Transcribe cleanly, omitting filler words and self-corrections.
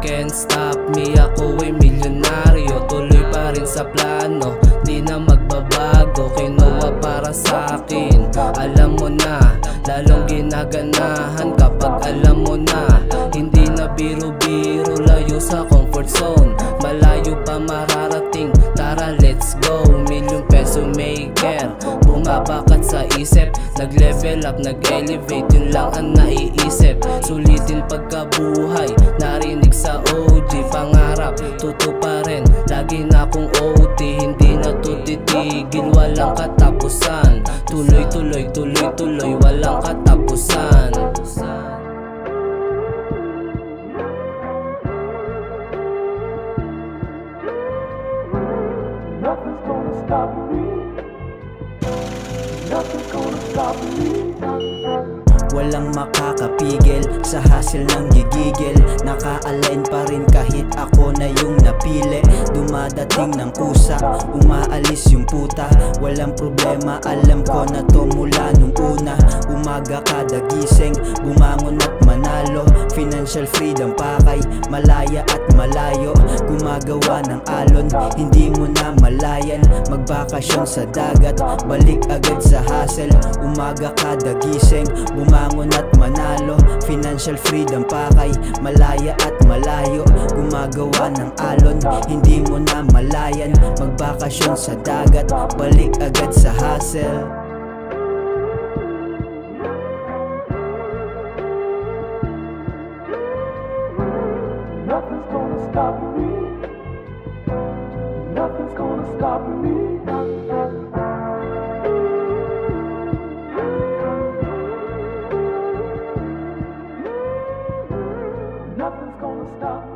can't stop me, ako ay milyonaryo. Tuloy pa rin sa plano, di na magbabago. Kinuha para sa akin, alam mo na, lalong ginaganahan kapag alam mo na. Hindi na biro-biro, layo sa comfort zone, malayo pa mararating, tara let's go. Million peso maker, bumabakat sa isip, nag-level up, nag-elevate, yun lang ang naiisip. Sulitin pagkabuhay, narinig sa OG, pangarap, tutuparin, lagi na akong OT, hindi na to titigil, walang katapusan. Tuloy, tuloy, tuloy, tuloy, walang katapusan. Nothing's gonna stop me. Nothing's gonna stop me. Walang makakapigil sa hassle ng gigigil. Naka-align pa rin kahit ako na yung napili. Dumadating ng kusa, umaalis yung puta. Walang problema, alam ko na to mula nung una. Umaga kada gising, bumangon at manalo. Financial freedom pakay, malaya at malayo. Gumagawa ng alon, hindi mo na malayan. Magbakasyon sa dagat, balik agad sa hassle. Umaga kada gising, bumangon at manalo. Financial freedom pakay, malaya at malayo. Gumagawa ng alon, hindi mo na malayan. Magbakasyon sa dagat, balik agad sa hassle. Nothing's gonna stop me. Nothing's gonna stop me. Nothing's gonna stop me.